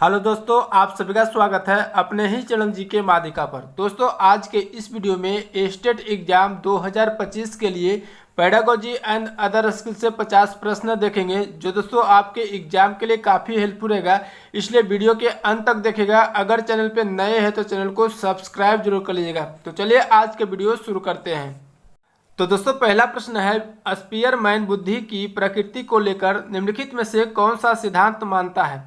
Hello दोस्तों, आप सभी का स्वागत है अपने ही चैनल जीके माध्यिका पर। दोस्तों, आज के इस वीडियो में स्टेट एग्जाम 2025 के लिए पेडागोजी एंड अदर स्किल से 50 प्रश्न देखेंगे, जो दोस्तों आपके एग्जाम के लिए काफ़ी हेल्पफुल रहेगा। इसलिए वीडियो के अंत तक देखेगा। अगर चैनल पे नए हैं तो चैनल को सब्सक्राइब जरूर कर लीजिएगा। तो चलिए आज के वीडियो शुरू करते हैं। तो दोस्तों, पहला प्रश्न है, स्पीयरमैन बुद्धि की प्रकृति को लेकर निम्नलिखित में से कौन सा सिद्धांत मानता है।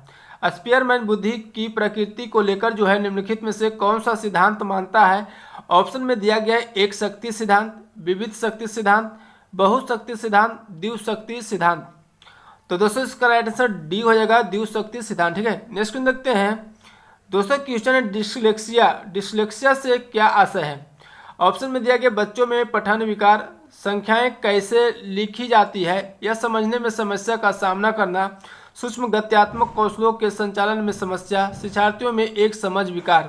स्पीयरमैन बुद्धि की प्रकृति को लेकर जो है निम्नलिखित में से कौन सा सिद्धांत मानता है। ऑप्शन में दिया गया है एक शक्ति सिद्धांत, विविध शक्ति सिद्धांत, बहुशक्ति सिद्धांत, द्विशक्ति सिद्धांत। तो दोस्तों इसका राइट आंसर डी हो जाएगा, द्विशक्ति सिद्धांत। ठीक है, नेक्स्ट क्वेश्चन देखते हैं। दोस्तों क्वेश्चन है डिस्लेक्सिया से क्या आशय है। ऑप्शन में दिया गया बच्चों में पठन विकार, संख्याएं कैसे लिखी जाती है, यह समझने में समस्या का सामना करना, सूक्ष्म गत्यात्मक कौशलों के संचालन में समस्या, शिक्षार्थियों में एक समझ विकार।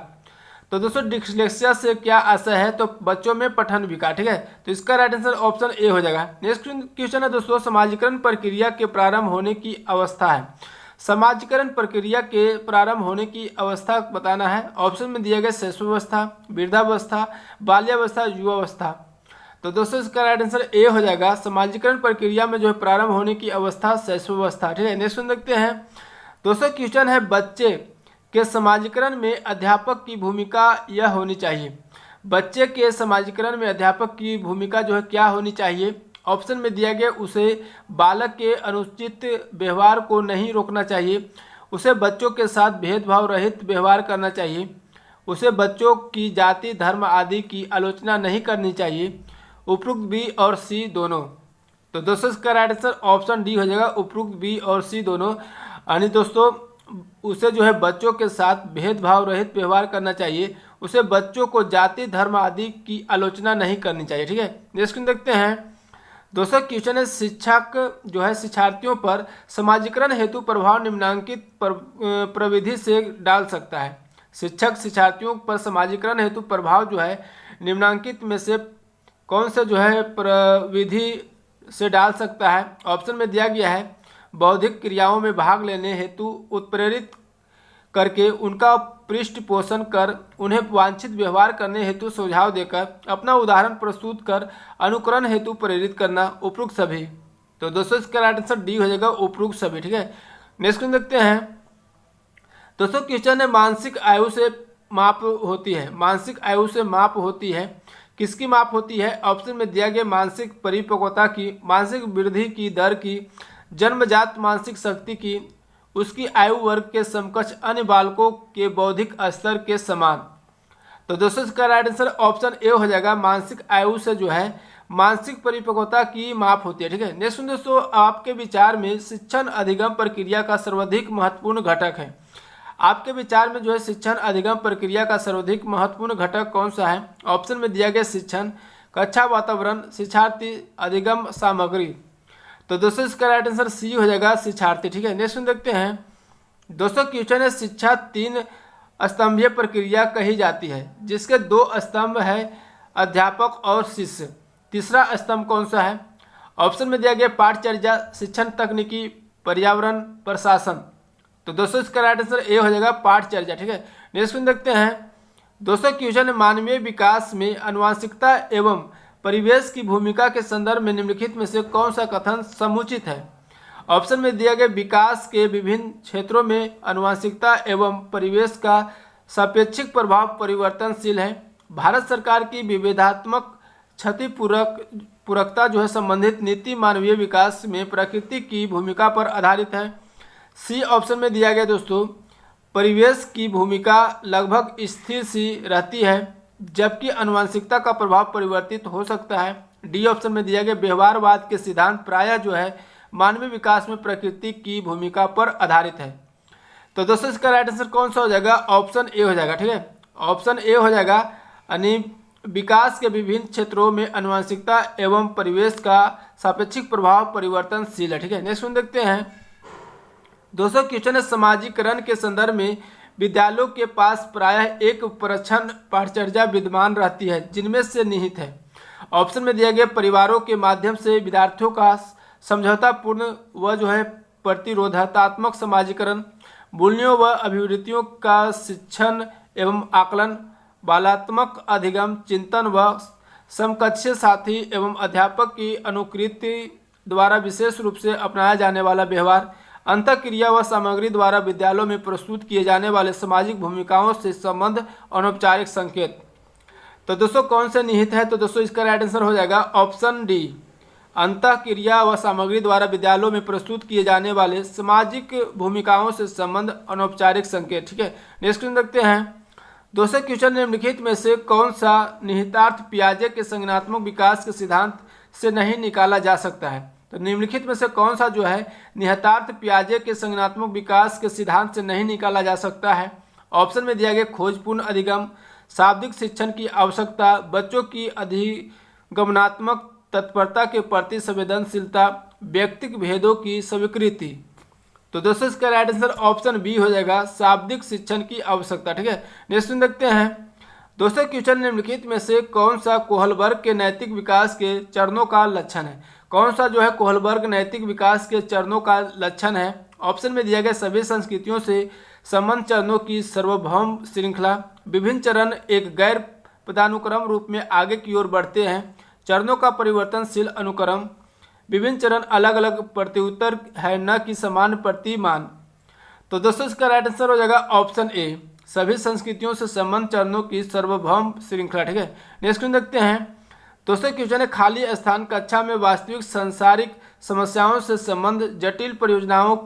तो दोस्तों डिस्लेक्सिया से क्या आशय है, तो बच्चों में पठन विकार। ठीक है, तो इसका राइट आंसर ऑप्शन ए हो जाएगा। नेक्स्ट क्वेश्चन है दोस्तों, समाजीकरण प्रक्रिया के प्रारंभ होने की अवस्था है। समाजीकरण प्रक्रिया के प्रारंभ होने की अवस्था बताना है। ऑप्शन में दिया गया शैशवावस्था, वृद्धावस्था, बाल्यावस्था, युवावस्था। तो दोस्तों इसका राइट आंसर ए हो जाएगा। समाजीकरण प्रक्रिया में जो है प्रारंभ होने की अवस्था शैशवावस्था। ठीक है, नेक्स्ट देखते हैं। दोस्तों क्वेश्चन है, बच्चे के समाजीकरण में अध्यापक की भूमिका यह होनी चाहिए। बच्चे के समाजीकरण में अध्यापक की भूमिका जो है क्या होनी चाहिए। ऑप्शन में दिया गया उसे बालक के अनुचित व्यवहार को नहीं रोकना चाहिए, उसे बच्चों के साथ भेदभाव रहित व्यवहार करना चाहिए, उसे बच्चों की जाति धर्म आदि की आलोचना नहीं करनी चाहिए, उपरोक्त बी और सी दोनों। तो दोस्तों इसका राइट आंसर ऑप्शन डी हो जाएगा, उपरोक्त बी और सी दोनों। यानी दोस्तों उसे जो है बच्चों के साथ भेदभाव रहित व्यवहार करना चाहिए, उसे बच्चों को जाति धर्म आदि की आलोचना नहीं करनी चाहिए। ठीक है, नेक्स्ट देखते हैं। दोस्तों क्वेश्चन है, शिक्षक जो है शिक्षार्थियों पर समाजीकरण हेतु प्रभाव निम्नांकित प्रविधि से डाल सकता है। शिक्षक शिक्षार्थियों पर समाजीकरण हेतु प्रभाव जो है निम्नांकित में से कौन से जो है प्रविधि से डाल सकता है। ऑप्शन में दिया गया है बौद्धिक क्रियाओं में भाग लेने हेतु उत्प्रेरित करके, उनका पृष्ठ पोषण कर, उन्हें वांछित व्यवहार करने हेतु सुझाव देकर, अपना उदाहरण प्रस्तुत कर, अनुकरण हेतु प्रेरित करना, उपरोक्त सभी। तो दोस्तों इसका राइट आंसर डी हो जाएगा, उपरोक्त सभी। ठीक है, नेक्स्ट देखते हैं। दोस्तों क्वेश्चन है, मानसिक आयु से माप होती है। मानसिक आयु से माप होती है, किसकी माप होती है। ऑप्शन में दिया गया मानसिक परिपक्वता की, मानसिक वृद्धि की दर की, जन्मजात मानसिक शक्ति की, उसकी आयु वर्ग के समकक्ष अन्य बालकों के बौद्धिक स्तर के समान। तो दोस्तों इसका राइट आंसर ऑप्शन ए हो जाएगा, मानसिक आयु से जो है मानसिक परिपक्वता की माप होती है। ठीक है, नेक्स्ट दोस्तों, आपके विचार में शिक्षण अधिगम प्रक्रिया का सर्वाधिक महत्वपूर्ण घटक है। आपके विचार में जो है शिक्षण अधिगम प्रक्रिया का सर्वाधिक महत्वपूर्ण घटक कौन सा है। ऑप्शन में दिया गया शिक्षण, कक्षा वातावरण, शिक्षार्थी, अधिगम सामग्री। तो दोस्तों इसका राइट आंसर सी हो जाएगा, शिक्षार्थी। ठीक है, नेक्स्ट देखते हैं। दोस्तों क्वेश्चन है, शिक्षा 3 स्तंभीय प्रक्रिया कही जाती है, जिसके 2 स्तंभ है अध्यापक और शिष्य। तीसरा स्तंभ कौन सा है। ऑप्शन में दिया गया पाठचर्या, शिक्षण तकनीकी, पर्यावरण, प्रशासन। तो दोस्तों इसका राइट आंसर ए हो जाएगा, पाठचर्या। ठीक है, नेक्स्ट देखते हैं। दोस्तों क्वेश्चन है, मानवीय विकास में आनुवंशिकता एवं परिवेश की भूमिका के संदर्भ में निम्नलिखित में से कौन सा कथन समुचित है। ऑप्शन में दिया गया विकास के विभिन्न क्षेत्रों में आनुवंशिकता एवं परिवेश का सापेक्षिक प्रभाव परिवर्तनशील है। भारत सरकार की विविधात्मक क्षतिपूरकता जो है संबंधित नीति मानवीय विकास में प्रकृति की भूमिका पर आधारित है। सी ऑप्शन में दिया गया दोस्तों परिवेश की भूमिका लगभग स्थिर सी रहती है, जबकि आनुवंशिकता का प्रभाव परिवर्तित हो सकता है। डी ऑप्शन में दिया गया व्यवहारवाद के सिद्धांत प्रायः जो है मानवीय विकास में प्रकृति की भूमिका पर आधारित है। तो दोस्तों इसका राइट आंसर कौन सा हो जाएगा, ऑप्शन ए हो जाएगा। ठीक है, ऑप्शन ए हो जाएगा, यानी विकास के विभिन्न क्षेत्रों में आनुवंशिकता एवं परिवेश का सापेक्षिक प्रभाव परिवर्तनशील है। ठीक है, नेक्स्ट देखते हैं। दोस्तों क्वेश्चन है, समाजीकरण के संदर्भ में विद्यालयों के पास प्रायः एक प्रच्छन्न पाठचर्या विद्यमान रहती है, जिनमें से निहित है। ऑप्शन में दिया गया परिवारों के माध्यम से विद्यार्थियों का समझौतापूर्ण व जो है प्रतिरोधात्मक समाजीकरण, बोलियों व अभिवृत्तियों का शिक्षण एवं आकलन, बालात्मक अधिगम, चिंतन व समकक्ष साथी एवं अध्यापक की अनुकृति द्वारा विशेष रूप से अपनाया जाने वाला व्यवहार, अंतःक्रिया व सामग्री द्वारा विद्यालयों में प्रस्तुत किए जाने वाले सामाजिक भूमिकाओं से संबंध, अनौपचारिक संकेत। तो दोस्तों कौन से निहित है? तो दोस्तों इसका राइट आंसर हो जाएगा ऑप्शन डी, अंतःक्रिया व सामग्री द्वारा विद्यालयों में प्रस्तुत किए जाने वाले सामाजिक भूमिकाओं से संबंध, अनौपचारिक संकेत। ठीक है, नेक्स्ट देखते हैं। दोस्तों क्वेश्चन निम्नलिखित में से कौन सा निहितार्थ पियाजे के संज्ञानात्मक विकास के सिद्धांत से नहीं निकाला जा सकता है? तो निम्नलिखित में से कौन सा जो है निहितार्थ पियाजे के संज्ञानात्मक विकास के सिद्धांत से नहीं निकाला जा सकता है? ऑप्शन में दिया गया खोजपूर्ण अधिगम, शाब्दिक शिक्षण की आवश्यकता, बच्चों की अधिगमनात्मक तत्परता के प्रति संवेदनशीलता, व्यक्तिक भेदों की स्वीकृति। तो दोस्तों इसका राइट आंसर ऑप्शन बी हो जाएगा, शाब्दिक शिक्षण की आवश्यकता। ठीक है, नेक्स्ट देखते हैं। दोस्तों क्वेश्चन निम्नलिखित में से कौन सा कोहलबर्ग के नैतिक विकास के चरणों का लक्षण है? कौन सा जो है कोहलबर्ग नैतिक विकास के चरणों का लक्षण है? ऑप्शन में दिया गया सभी संस्कृतियों से संबंध चरणों की सार्वभौम श्रृंखला, विभिन्न चरण एक गैर पदानुक्रम रूप में आगे की ओर बढ़ते हैं, चरणों का परिवर्तनशील अनुक्रम, विभिन्न चरण अलग अलग प्रत्युत्तर है न कि समान प्रतिमान। तो दोस्तों इसका राइट आंसर हो जाएगा ऑप्शन ए, सभी संस्कृतियों से संबंध चरणों की सार्वभौम श्रृंखला। ठीक है, नेक्स्ट देखते हैं। दोस्तों क्वेश्चन है खाली स्थान कक्षा में वास्तविक सांसारिक समस्याओं से संबंध, जटिल परियोजनाओं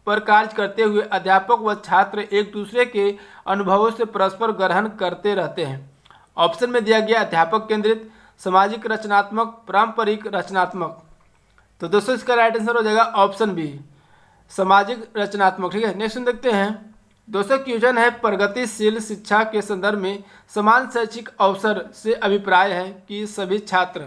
पर कार्य करते हुए अध्यापक व छात्र एक दूसरे के अनुभवों से परस्पर ग्रहण करते रहते हैं। ऑप्शन में दिया गया अध्यापक केंद्रित, सामाजिक रचनात्मक, पारंपरिक रचनात्मक। तो दोस्तों इसका राइट आंसर हो जाएगा ऑप्शन बी, सामाजिक रचनात्मक। ठीक है, नेक्स्ट देखते हैं। दोस्तों क्वेश्चन है प्रगतिशील शिक्षा के संदर्भ में समान शैक्षिक अवसर से अभिप्राय है कि सभी छात्र।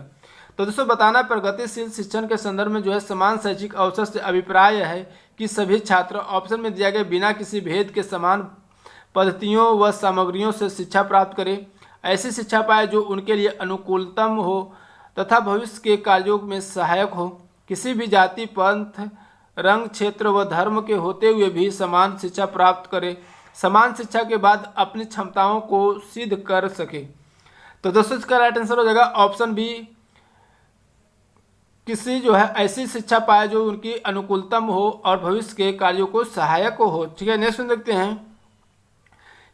तो दोस्तों बताना प्रगतिशील शिक्षण के संदर्भ में जो है समान शैक्षिक अवसर से अभिप्राय है कि सभी छात्र। ऑप्शन में दिया गया बिना किसी भेद के समान पद्धतियों व सामग्रियों से शिक्षा प्राप्त करें, ऐसी शिक्षा पाए जो उनके लिए अनुकूलतम हो तथा भविष्य के कार्यों में सहायक हो, किसी भी जाति, पंथ, रंग, क्षेत्र व धर्म के होते हुए भी समान शिक्षा प्राप्त करे, समान शिक्षा के बाद अपनी क्षमताओं को सिद्ध कर सके। तो दोस्तों इसका राइट आंसर हो जाएगा ऑप्शन बी, किसी जो है ऐसी शिक्षा पाए जो उनकी अनुकूलतम हो और भविष्य के कार्यों को सहायक हो। ठीक है, नेक्स्ट देखते हैं।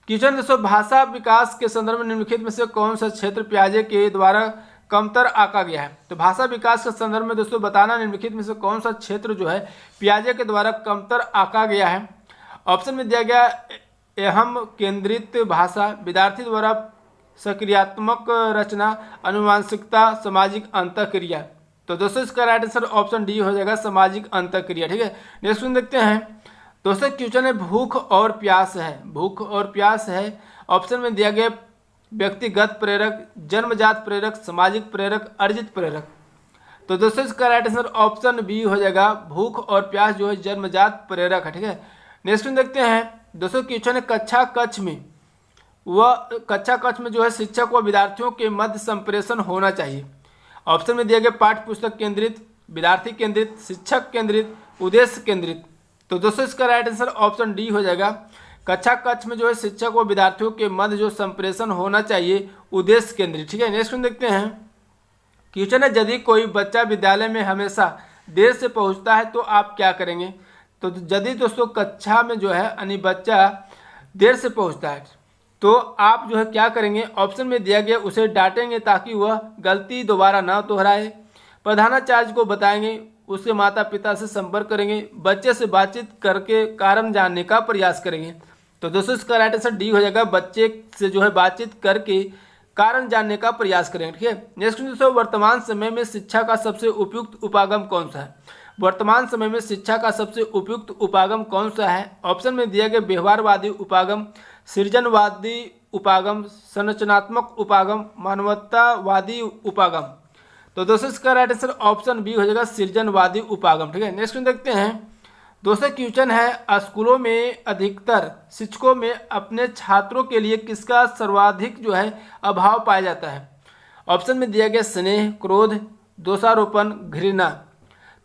क्वेश्चन दोस्तों भाषा विकास के संदर्भ में निम्नलिखित में से कौन सा क्षेत्र पियाजे के द्वारा कमतर आंका गया है? तो भाषा विकास के संदर्भ में दोस्तों बताना निम्नलिखित में से कौन सा क्षेत्र जो है पियाजे के द्वारा कमतर आंका गया है? ऑप्शन में दिया गया अहम केंद्रित भाषा, विद्यार्थी द्वारा सक्रियात्मक रचना, अनुवांशिकता, सामाजिक अंतःक्रिया। तो दोस्तों इसका राइट आंसर ऑप्शन डी हो जाएगा, सामाजिक अंतःक्रिया। ठीक है, नेक्स्ट देखते हैं। दोस्तों क्वेश्चन है भूख और प्यास है, भूख और प्यास है। ऑप्शन में दिया गया व्यक्तिगत प्रेरक, जन्मजात प्रेरक, सामाजिक प्रेरक, अर्जित प्रेरक। तो दोस्तों इसका राइट आंसर ऑप्शन बी हो जाएगा, भूख और प्यास जो है जन्मजात प्रेरक है। ठीक है, नेक्स्ट देखते हैं। दोस्तों क्वेश्चन है कक्षा कक्ष में जो है शिक्षक व विद्यार्थियों के मध्य संप्रेषण होना चाहिए। ऑप्शन में दिया गया पाठ्य पुस्तक केंद्रित, विद्यार्थी केंद्रित, शिक्षक केंद्रित, उद्देश्य केंद्रित। तो दोस्तों इसका राइट आंसर ऑप्शन डी हो जाएगा, कक्षा कक्ष में जो है शिक्षक व विद्यार्थियों के मध्य जो संप्रेषण होना चाहिए उद्देश्य केंद्रित। ठीक है, नेक्स्ट देखते हैं। क्वेश्चन है यदि कोई बच्चा विद्यालय में हमेशा देर से पहुंचता है तो आप क्या करेंगे? तो यदि दोस्तों कक्षा में जो है यानी बच्चा देर से पहुंचता है तो आप जो है क्या करेंगे? ऑप्शन में दिया गया उसे डांटेंगे ताकि वह गलती दोबारा न दोहराए, प्रधानाचार्य को बताएंगे, उसके माता पिता से संपर्क करेंगे, बच्चे से बातचीत करके कारण जानने का प्रयास करेंगे। तो दोस्तों इसका राइट आंसर डी हो जाएगा, बच्चे से जो है बातचीत करके कारण जानने का प्रयास करेंगे। ठीक है, नेक्स्ट दोस्तों वर्तमान समय में शिक्षा का सबसे उपयुक्त उपागम कौन सा है? वर्तमान समय में शिक्षा का सबसे उपयुक्त उपागम कौन सा है? ऑप्शन में दिया गया व्यवहारवादी उपागम, सृजनवादी उपागम, संरचनात्मक उपागम, मानवतावादी उपागम। तो दोस्तों इसका राइट आंसर ऑप्शन बी हो जाएगा, सृजनवादी उपागम। ठीक है, नेक्स्ट देखते हैं। दोस्तों क्वेश्चन है स्कूलों में अधिकतर शिक्षकों में अपने छात्रों के लिए किसका सर्वाधिक जो है अभाव पाया जाता है? ऑप्शन में दिया गया स्नेह, क्रोध, दोषारोपण, घृणा।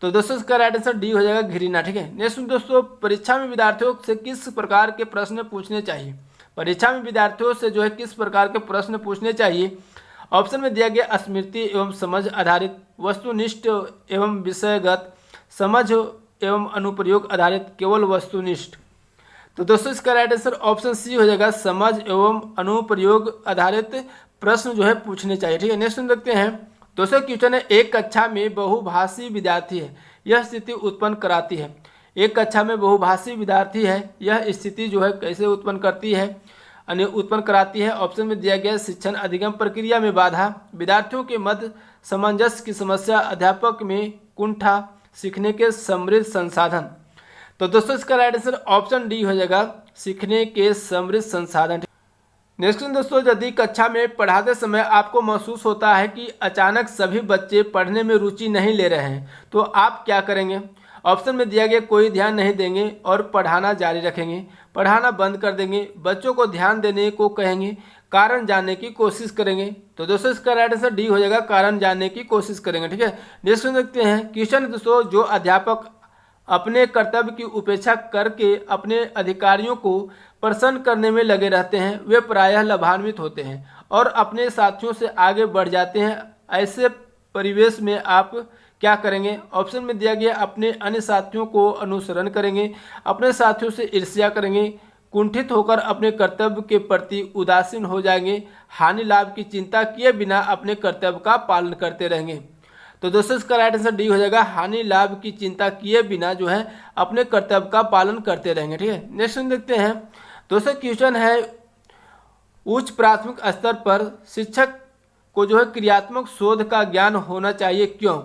तो दोस्तों इसका राइट आंसर डी हो जाएगा घिरना। ठीक है, नेक्स्ट दोस्तों, परीक्षा में विद्यार्थियों से किस प्रकार के प्रश्न पूछने चाहिए। परीक्षा में विद्यार्थियों से जो है किस प्रकार के प्रश्न पूछने चाहिए। ऑप्शन में दिया गया स्मृति एवं समझ आधारित, वस्तुनिष्ठ एवं विषयगत, समझ एवं अनुप्रयोग आधारित, केवल वस्तुनिष्ठ। तो दोस्तों इसका राइट आंसर ऑप्शन सी हो जाएगा, समझ एवं अनुप्रयोग आधारित प्रश्न जो है पूछने चाहिए। ठीक है, नेक्स्ट देखते हैं दोस्तों, क्वेश्चन है एक कक्षा में बहुभाषी विद्यार्थी है, यह स्थिति उत्पन्न कराती है। एक कक्षा में बहुभाषी विद्यार्थी है, यह स्थिति जो है कैसे उत्पन्न करती है, उत्पन्न कराती है। ऑप्शन में दिया गया शिक्षण अधिगम प्रक्रिया में बाधा, विद्यार्थियों के मध्य सामंजस्य की समस्या, अध्यापक में कुंठा, सीखने के समृद्ध संसाधन। तो दोस्तों इसका राइट आंसर ऑप्शन डी हो जाएगा, सीखने के समृद्ध संसाधन। नेक्स्ट दोस्तों, यदि कक्षा में पढ़ाते समय आपको महसूस होता है कि अचानक सभी बच्चे पढ़ने में रुचि नहीं ले रहे हैं, तो आप क्या करेंगे। ऑप्शन में दिया गया कोई ध्यान नहीं देंगे और पढ़ाना जारी रखेंगे, पढ़ाना बंद कर देंगे, बच्चों को ध्यान देने को कहेंगे, कारण जानने की कोशिश करेंगे। तो दोस्तों इसका राइट आंसर डी हो जाएगा, कारण जानने की कोशिश करेंगे। ठीक है, नेक्स्ट देखते हैं क्वेश्चन दोस्तों, जो अध्यापक अपने कर्तव्य की उपेक्षा करके अपने अधिकारियों को प्रसन्न करने में लगे रहते हैं, वे प्रायः लाभान्वित होते हैं और अपने साथियों से आगे बढ़ जाते हैं। ऐसे परिवेश में आप क्या करेंगे। ऑप्शन में दिया गया अपने अन्य साथियों को अनुसरण करेंगे, अपने साथियों से ईर्ष्या करेंगे, कुंठित होकर अपने कर्तव्य के प्रति उदासीन हो जाएंगे, हानि लाभ की चिंता किए बिना अपने कर्तव्य का पालन करते रहेंगे। तो दोस्तों इसका राइट आंसर डी हो जाएगा, हानि लाभ की चिंता किए बिना जो है अपने कर्तव्य का पालन करते रहेंगे। ठीक है, नेक्स्ट देखते हैं दोस्तों, क्वेश्चन है उच्च प्राथमिक स्तर पर शिक्षक को जो है क्रियात्मक शोध का ज्ञान होना चाहिए, क्यों।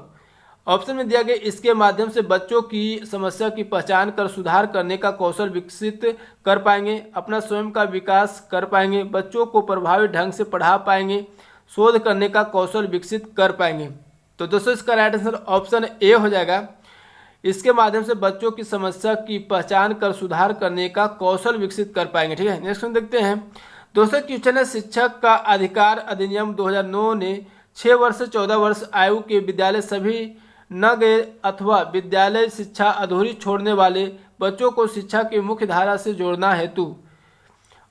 ऑप्शन में दिया गया इसके माध्यम से बच्चों की समस्या की पहचान कर सुधार करने का कौशल विकसित कर पाएंगे, अपना स्वयं का विकास कर पाएंगे, बच्चों को प्रभावी ढंग से पढ़ा पाएंगे, शोध करने का कौशल विकसित कर पाएंगे। तो दोस्तों इसका राइट आंसर ऑप्शन ए हो जाएगा, इसके माध्यम से बच्चों की समस्या की पहचान कर सुधार करने का कौशल विकसित कर पाएंगे। ठीक है, नेक्स्ट देखते हैं दोस्तों, क्वेश्चन है शिक्षक का अधिकार अधिनियम 2009 ने 6 वर्ष से 14 वर्ष आयु के विद्यालय सभी न गए अथवा विद्यालय शिक्षा अधूरी छोड़ने वाले बच्चों को शिक्षा की मुख्य धारा से जोड़ना हेतु।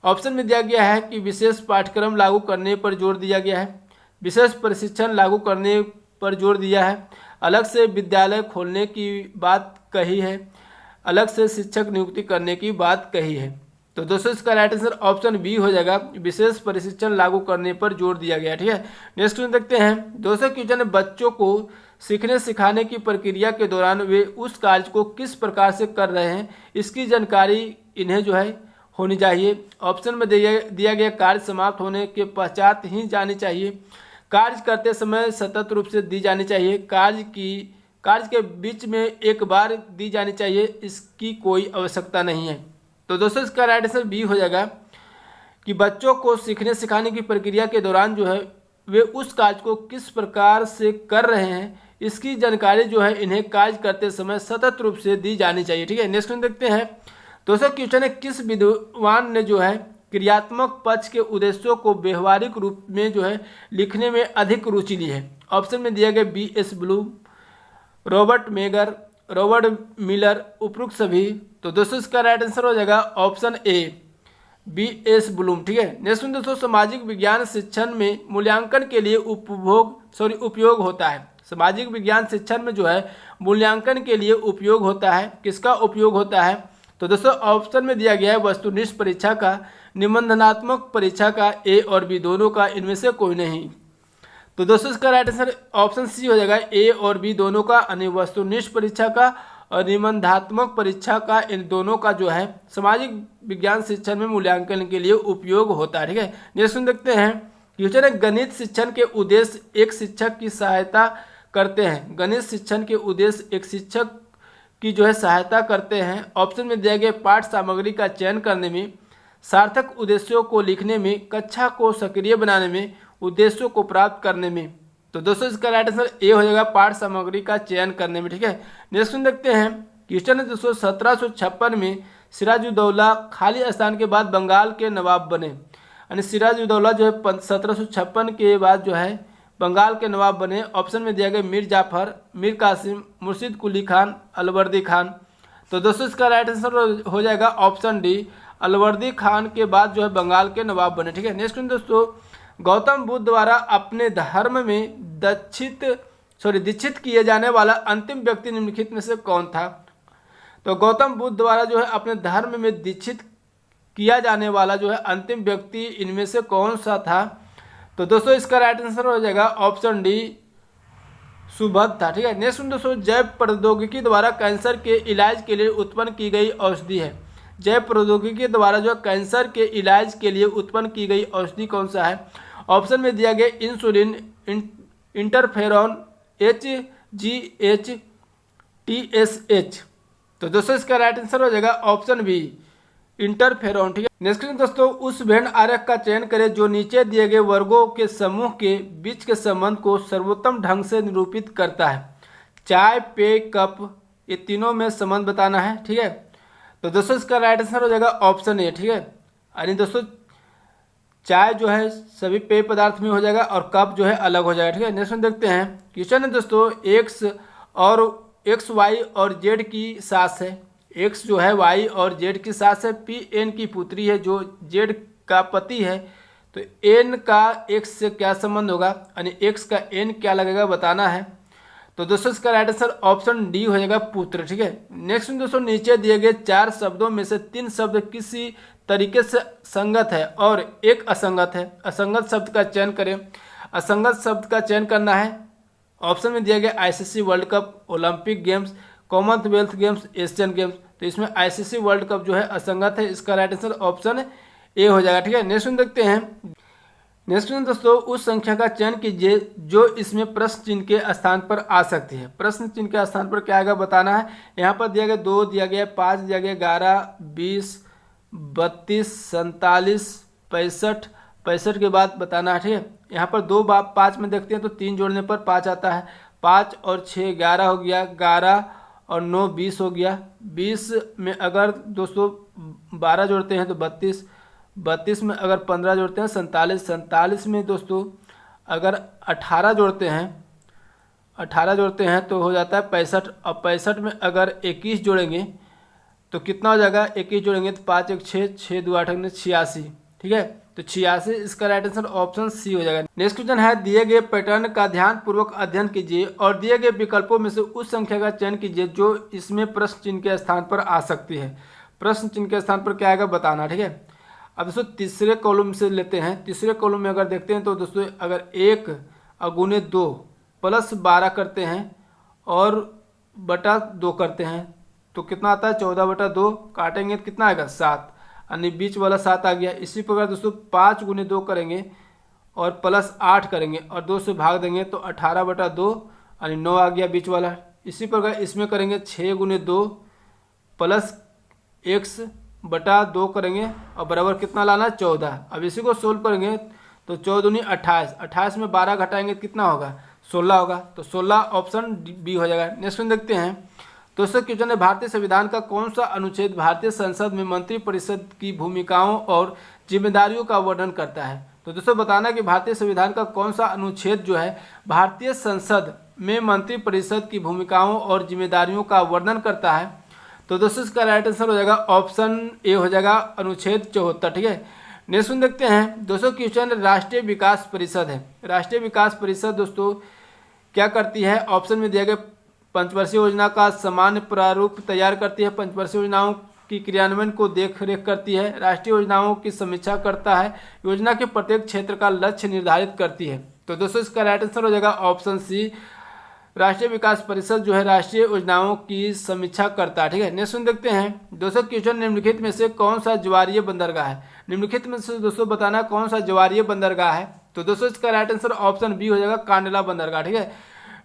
ऑप्शन में दिया गया है कि विशेष पाठ्यक्रम लागू करने पर जोर दिया गया है, विशेष प्रशिक्षण लागू करने पर जोर दिया है, अलग से विद्यालय खोलने की बात कही है, अलग से शिक्षक नियुक्ति करने की बात कही है। तो दोस्तों इसका राइट आंसर ऑप्शन बी हो जाएगा, विशेष प्रशिक्षण लागू करने पर जोर दिया गया। ठीक है, नेक्स्ट देखते हैं दोस्तों, क्वेश्चन बच्चों को सीखने सिखाने की प्रक्रिया के दौरान वे उस कार्य को किस प्रकार से कर रहे हैं, इसकी जानकारी इन्हें जो है होनी चाहिए। ऑप्शन में दिया गया कार्य समाप्त होने के पश्चात ही जानी चाहिए, कार्य करते समय सतत रूप से दी जानी चाहिए, कार्य के बीच में एक बार दी जानी चाहिए, इसकी कोई आवश्यकता नहीं है। तो दोस्तों इसका राइट आंसर बी हो जाएगा कि बच्चों को सीखने सिखाने की प्रक्रिया के दौरान जो है वे उस कार्य को किस प्रकार से कर रहे हैं, इसकी जानकारी जो है इन्हें कार्य करते समय सतत रूप से दी जानी चाहिए। ठीक है, नेक्स्ट देखते हैं दोस्तों, क्वेश्चन है किस विद्वान ने जो है क्रियात्मक पक्ष के उद्देश्यों को व्यवहारिक रूप में जो है लिखने में अधिक रुचि ली है। ऑप्शन में दिया गया B.S. Bloom, Robert megger, Robert Miller, उपरोक्त सभी। तो दोस्तों इसका राइट आंसर हो जाएगा ऑप्शन ए, B.S. ब्लूम। ठीक है, नेक्स्ट दोस्तों, सामाजिक विज्ञान शिक्षण में मूल्यांकन के लिए उपयोग होता है। सामाजिक विज्ञान शिक्षण में जो है मूल्यांकन के लिए उपयोग होता है, किसका उपयोग होता है। तो दोस्तों ऑप्शन में दिया गया है वस्तुनिष्ठ परीक्षा का, निबंधनात्मक परीक्षा का, ए और बी दोनों का, इनमें से कोई नहीं। तो दोस्तों इसका राइट आंसर ऑप्शन सी हो जाएगा, ए और बी दोनों का, यानी वस्तुनिष्ठ परीक्षा का और निबंधात्मक परीक्षा का, इन दोनों का जो है सामाजिक विज्ञान शिक्षण में मूल्यांकन के लिए उपयोग होता है। ठीक है, नेक्स्ट देखते हैं क्वेश्चन है गणित शिक्षण के उद्देश्य एक शिक्षक की सहायता करते हैं। गणित शिक्षण के उद्देश्य एक शिक्षक की जो है सहायता करते हैं। ऑप्शन में दिया गया पाठ सामग्री का चयन करने में, सार्थक उद्देश्यों को लिखने में, कक्षा को सक्रिय बनाने में, उद्देश्यों को प्राप्त करने में। तो दोस्तों इसका राइट आंसर ए हो जाएगा, पाठ सामग्री का चयन करने में। ठीक है, नेक्स्ट देखते हैं क्वेश्चन है दोस्तों 1756 में सिराजुद्दौला खाली स्थान के बाद बंगाल के नवाब बने, यानी सिराजुद्दौला जो है 1756 के बाद जो है बंगाल के नवाब बने? ऑप्शन में दिया गया मीर जाफर, मीर कासिम, मुर्शिद कुली खान, अलवर्दी खान। तो दोस्तों इसका राइट आंसर हो जाएगा ऑप्शन डी, अलवर्दी खान के बाद जो है बंगाल के नवाब बने। ठीक है, नेक्स्ट क्वेश्चन दोस्तों, गौतम बुद्ध द्वारा अपने धर्म में दीक्षित किए जाने वाला अंतिम व्यक्ति निम्नलिखित में से कौन था? तो गौतम बुद्ध द्वारा जो है अपने धर्म में दीक्षित किया जाने वाला जो है अंतिम व्यक्ति इनमें से कौन सा था? तो दोस्तों इसका राइट आंसर हो जाएगा ऑप्शन डी, सुबध था। ठीक है, नेक्स्ट दोस्तों, जैव प्रौद्योगिकी द्वारा कैंसर के इलाज के लिए उत्पन्न की गई औषधि है। जैव प्रौद्योगिकी द्वारा जो कैंसर के इलाज के लिए उत्पन्न की गई औषधि कौन सा है? ऑप्शन में दिया गया इंसुलिन, इंटरफेरॉन, HGH, TSH। तो दोस्तों इसका राइट आंसर हो जाएगा ऑप्शन बी, इंटरफेरॉन। ठीक है, नेक्स्ट क्वेश्चन दोस्तों, उस वेन आरेख का चयन करें जो नीचे दिए गए वर्गों के समूह के बीच के संबंध को सर्वोत्तम ढंग से निरूपित करता है। चाय, पेय, कप, ये तीनों में संबंध बताना है। ठीक है, तो दोस्तों इसका राइट आंसर हो जाएगा ऑप्शन ए। ठीक है, यानी दोस्तों चाय जो है सभी पेय पदार्थ में हो जाएगा और कप जो है अलग हो जाएगा। ठीक है, नेक्स्ट देखते हैं क्वेश्चन है दोस्तों, एक्स वाई और जेड की सास है। एक्स जो है वाई और जेड की सास है, पी एन की पुत्री है जो जेड का पति है। तो एन का एक्स से क्या संबंध होगा, यानी एक्स का एन क्या लगेगा बताना है। तो दोस्तों इसका राइट आंसर ऑप्शन डी हो जाएगा पुत्र। ठीक है, नेक्स्ट दोस्तों, नीचे दिए गए 4 शब्दों में से 3 शब्द किसी तरीके से संगत है और एक असंगत है। असंगत शब्द का चयन करें। असंगत शब्द का चयन करना है। ऑप्शन में दिया गया ICC world cup, Olympic games, Commonwealth games, Asian games. तो इसमें ICC वर्ल्ड कप जो है असंगत है। इसका राइट आंसर ऑप्शन ए हो जाएगा। ठीक है, नेक्स्ट देखते हैं। नेक्स्ट दोस्तों, उस संख्या का चयन कीजिए जो इसमें प्रश्न चिन्ह के स्थान पर आ सकती है। प्रश्न चिन्ह के स्थान पर क्या आएगा बताना है। यहाँ पर दिया गया 2 दिया गया, 5 दिया गया, 11, 20, 32, 47, 65, 65 के बाद बताना है। ठीक है, यहाँ पर 2 बार 5 में देखते हैं तो 3 जोड़ने पर 5 आता है। 5 और 6 11 हो गया, 11 और 9 20 हो गया। 20 में अगर दोस्तों 12 जोड़ते हैं तो 32, 32 में अगर 15 जोड़ते हैं 47, 47 में दोस्तों अगर 18 जोड़ते हैं तो हो जाता है 65। और 65 में अगर 21 जोड़ेंगे तो कितना हो जाएगा, 21 जोड़ेंगे तो 5 1 6, 6 2 8 86। ठीक है, तो 86 इसका राइट आंसर ऑप्शन सी हो जाएगा। नेक्स्ट क्वेश्चन है, दिए गए पैटर्न का ध्यान पूर्वक अध्ययन कीजिए और दिए गए विकल्पों में से उस संख्या का चयन कीजिए जो इसमें प्रश्न चिन्ह के स्थान पर आ सकती है। प्रश्न चिन्ह के स्थान पर क्या आएगा बताना। ठीक है, अब दोस्तों तीसरे कॉलम से लेते हैं। तीसरे कॉलम में अगर देखते हैं तो दोस्तों अगर 1 गुने 2 प्लस 12 करते हैं और बटा 2 करते हैं तो कितना आता है, 14/2 काटेंगे तो कितना आएगा, 7, यानी बीच वाला 7 आ गया। इसी प्रकार दोस्तों 5 गुने 2 करेंगे और प्लस 8 करेंगे और 2 से भाग देंगे तो 18/2 यानी 9 आ गया बीच वाला। इसी प्रकार इसमें करेंगे 6 गुने 2 प्लस x बटा 2 करेंगे और बराबर कितना लाना है, 14। अब इसी को सोल्व करेंगे तो 14 दूनी 28, 28 में 12 घटाएंगे तो कितना होगा, 16 होगा। तो 16 ऑप्शन बी हो जाएगा। नेक्स्ट देखते हैं दोस्तों, क्वेश्चन है, भारतीय संविधान का कौन सा अनुच्छेद भारतीय संसद में मंत्रिपरिषद की भूमिकाओं और जिम्मेदारियों का वर्णन करता है? तो दोस्तों बताना कि भारतीय संविधान का कौन सा अनुच्छेद जो है भारतीय संसद में मंत्रिपरिषद की भूमिकाओं और जिम्मेदारियों का वर्णन करता है। तो दोस्तों इसका राइट आंसर हो जाएगा ऑप्शन ए हो जाएगा, अनुच्छेद 74। ठीक है, नेक्स्ट देखते हैं दोस्तों, क्वेश्चन राष्ट्रीय विकास परिषद है। राष्ट्रीय विकास परिषद दोस्तों क्या करती है? ऑप्शन में दिया गया पंचवर्षीय योजना का सामान्य प्रारूप तैयार करती है, पंचवर्षीय योजनाओं की क्रियान्वयन को देख रेख करती है, राष्ट्रीय योजनाओं की समीक्षा करता है, योजना के प्रत्येक क्षेत्र का लक्ष्य निर्धारित करती है। तो दोस्तों इसका राइट आंसर हो जाएगा ऑप्शन सी, राष्ट्रीय विकास परिषद जो है राष्ट्रीय योजनाओं की समीक्षा करता है। ठीक है, नेक्स्ट देखते हैं दोस्तों, क्वेश्चन निम्नलिखित में से कौन सा ज्वारीय बंदरगाह है? निम्नलिखित में से दोस्तों बताना कौन सा ज्वारीय बंदरगाह है। तो दोस्तों इसका राइट आंसर ऑप्शन बी हो जाएगा, कांडला बंदरगाह। ठीक है,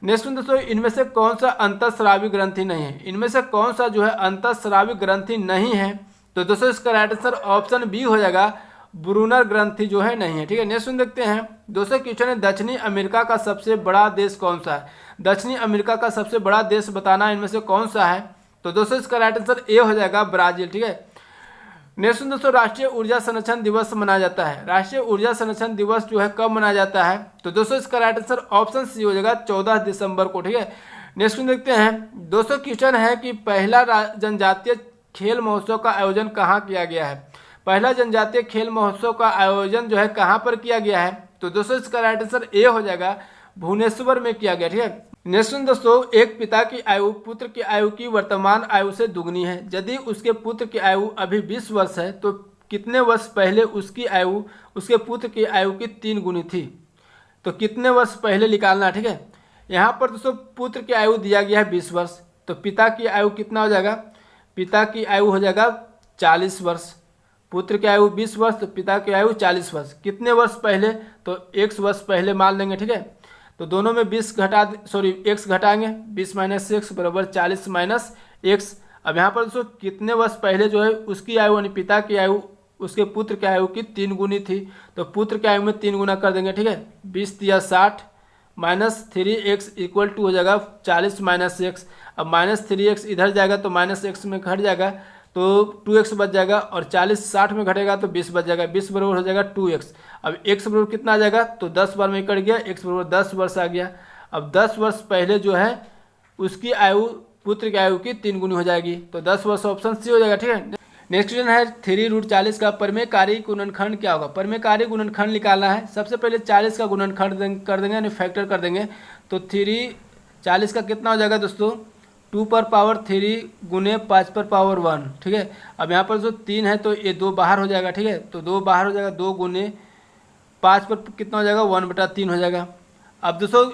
नेक्स्ट दोस्तों, इनमें से कौन सा अंतःस्रावी ग्रंथि नहीं है? इनमें से कौन सा जो है अंतःस्रावी ग्रंथि नहीं है? तो दोस्तों इसका राइट आंसर ऑप्शन बी हो जाएगा, ब्रूनर ग्रंथि जो है नहीं है। ठीक है, नेक्स्ट देखते हैं दोस्तों, क्वेश्चन है, दक्षिणी अमेरिका का सबसे बड़ा देश कौन सा है? दक्षिणी अमेरिका का सबसे बड़ा देश बताना, इनमें से कौन सा है? तो दोस्तों इसका राइट आंसर ए हो जाएगा, ब्राजील। ठीक है, नेक्स्ट दोस्तों, राष्ट्रीय ऊर्जा संरक्षण दिवस मनाया जाता है। राष्ट्रीय ऊर्जा संरक्षण दिवस जो है कब मनाया जाता है? तो दोस्तों इसका राइट आंसर ऑप्शन सी हो जाएगा 14 दिसंबर को। ठीक है, नेक्स्ट देखते हैं दोस्तों, क्वेश्चन है कि पहला जनजातीय खेल महोत्सव का आयोजन कहाँ किया गया है? पहला जनजातीय खेल महोत्सव का आयोजन जो है कहाँ पर किया गया है? तो दोस्तों इसका राइट आंसर ए हो जाएगा, भुवनेश्वर में किया गया। ठीक है, नेक्स्ट दोस्तों, एक पिता की आयु पुत्र की आयु की वर्तमान आयु से दुगनी है। यदि उसके पुत्र की आयु अभी 20 वर्ष है तो कितने वर्ष पहले उसकी आयु उसके पुत्र की आयु की 3 गुनी थी? तो कितने वर्ष पहले निकालना। ठीक है, यहाँ पर दोस्तों पुत्र की आयु दिया गया है 20 वर्ष, तो पिता की आयु कितना हो जाएगा? पिता की आयु हो जाएगा 40 वर्ष। पुत्र की आयु 20 वर्ष तो पिता की आयु 40 वर्ष। कितने वर्ष पहले? तो x वर्ष पहले मान लेंगे। ठीक है, तो दोनों में 20 x घटाएंगे, 20 माइनस x बराबर 40 माइनस x। अब यहाँ पर दोस्तों कितने वर्ष पहले जो है उसकी आयु यानी पिता की आयु उसके पुत्र की आयु की 3 गुनी थी, तो पुत्र की आयु में 3 गुना कर देंगे। ठीक है, 20 दिया 60 माइनस 3x इक्वल टू हो जाएगा 40 माइनस x। अब माइनस 3x इधर जाएगा तो माइनस x में घट जाएगा तो 2x बच जाएगा, और 40 60 में घटेगा तो 20 बच जाएगा, 20 बराबर हो जाएगा 2x। अब x बराबर कितना आ जाएगा? तो 10 बार में कट गया, x बराबर 10 वर्ष आ गया। अब 10 वर्ष पहले जो है उसकी आयु पुत्र की आयु की 3 गुनी हो जाएगी, तो 10 वर्ष ऑप्शन सी हो जाएगा। ठीक है, नेक्स्ट क्वेश्चन है 3√40 का परमेयकारी गुणनखंड क्या होगा? परमेयकारी गुणनखंड निकालना है। सबसे पहले 40 का गुणनखंड कर देंगे यानी फैक्टर कर देंगे, तो 3 40 का कितना हो जाएगा दोस्तों? 2 पर पावर 3 गुने 5 पर पावर 1। ठीक है, अब यहाँ पर जो 3 है तो ये 2 बाहर हो जाएगा। ठीक है, तो 2 बाहर हो जाएगा, 2 गुने 5 पर कितना हो जाएगा? 1/3 हो जाएगा। अब दोस्तों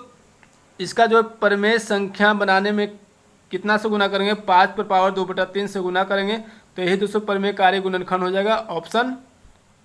इसका जो परमेय संख्या बनाने में कितना से गुना करेंगे? 5 पर पावर 2/3 से गुना करेंगे, तो यही दोस्तों परमेयकारी गुणनखंड हो जाएगा, ऑप्शन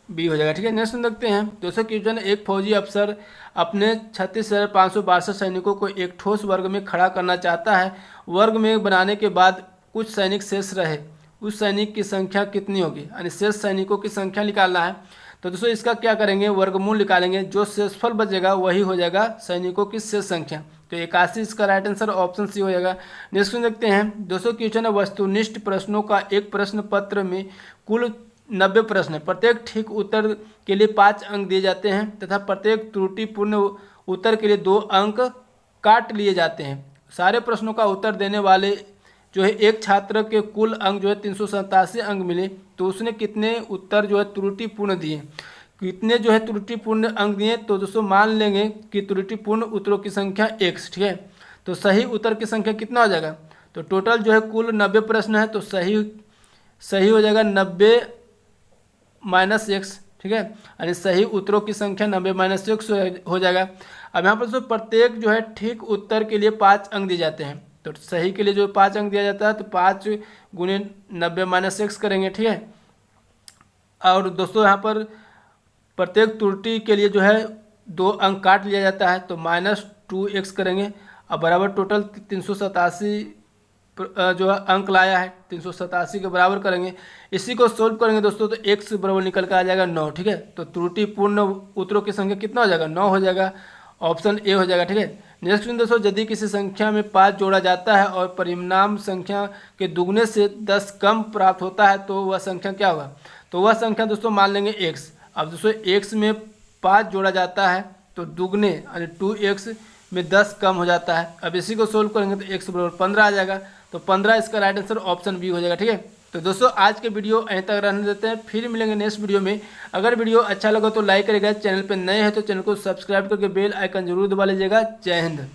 बी हो जाएगा। ठीक है, नेक्स्ट देखते हैं दोस्तों, क्वेश्चन एक फौजी अफसर अपने 36,562 सैनिकों को एक ठोस वर्ग में खड़ा करना चाहता है। वर्ग में बनाने के बाद कुछ सैनिक शेष रहे, उस सैनिक की संख्या कितनी होगी? यानी शेष सैनिकों की संख्या निकालना है। तो दोस्तों इसका क्या करेंगे? वर्गमूल निकालेंगे, जो शेषफल बचेगा वही हो जाएगा सैनिकों की शेष संख्या, तो 81 इसका राइट आंसर ऑप्शन सी हो जाएगा। नेक्स्ट देखते हैं दोस्तों, क्वेश्चन है वस्तुनिष्ठ प्रश्नों का एक प्रश्न पत्र में कुल 90 प्रश्न है। प्रत्येक ठीक उत्तर के लिए 5 अंक दिए जाते हैं तथा प्रत्येक त्रुटिपूर्ण उत्तर के लिए 2 अंक काट लिए जाते हैं। सारे प्रश्नों का उत्तर देने वाले जो है एक छात्र के कुल अंक जो है 387 अंक मिले, तो उसने कितने उत्तर जो है त्रुटिपूर्ण दिए? कितने जो है त्रुटिपूर्ण अंक दिए? तो दोस्तों मान लेंगे कि त्रुटिपूर्ण उत्तरों की संख्या x। ठीक है, तो सही उत्तर की संख्या कितना हो जाएगा? तो टोटल जो है कुल 90 प्रश्न है, तो सही हो जाएगा 90 माइनस x। ठीक है, यानी सही उत्तरों की संख्या 90 माइनस x हो जाएगा। अब यहाँ पर दोस्तों प्रत्येक जो है ठीक उत्तर के लिए 5 अंक दिए जाते हैं, तो सही के लिए जो 5 अंक दिया जाता है तो 5 गुने 90 माइनस x करेंगे। ठीक है, और दोस्तों यहाँ पर प्रत्येक त्रुटि के लिए जो है 2 अंक काट लिया जाता है, तो -2x करेंगे। अब बराबर टोटल 387 जो अंक लाया है 387 के बराबर करेंगे। इसी को सोल्व करेंगे दोस्तों तो x बराबर निकल कर आ जाएगा 9। ठीक है, तो त्रुटिपूर्ण उत्तरों की संख्या कितना हो जाएगा? 9 हो जाएगा, ऑप्शन ए हो जाएगा। ठीक है, नेक्स्ट क्वेश्चन दोस्तों, यदि किसी संख्या में 5 जोड़ा जाता है और परिणाम संख्या के दुगने से 10 कम प्राप्त होता है तो वह संख्या क्या होगा? तो वह संख्या दोस्तों मान लेंगे x। अब दोस्तों x में 5 जोड़ा जाता है तो दुगने यानी 2x में 10 कम हो जाता है। अब इसी को सोल्व करेंगे तो x बराबर 15 आ जाएगा, तो 15 इसका राइट आंसर ऑप्शन बी हो जाएगा। ठीक है, तो दोस्तों आज के वीडियो यहीं तक रहने देते हैं, फिर मिलेंगे नेक्स्ट वीडियो में। अगर वीडियो अच्छा लगा तो लाइक करेगा, चैनल पर नए हैं तो चैनल को सब्सक्राइब करके बेल आइकन जरूर दबा लीजिएगा। जय हिंद।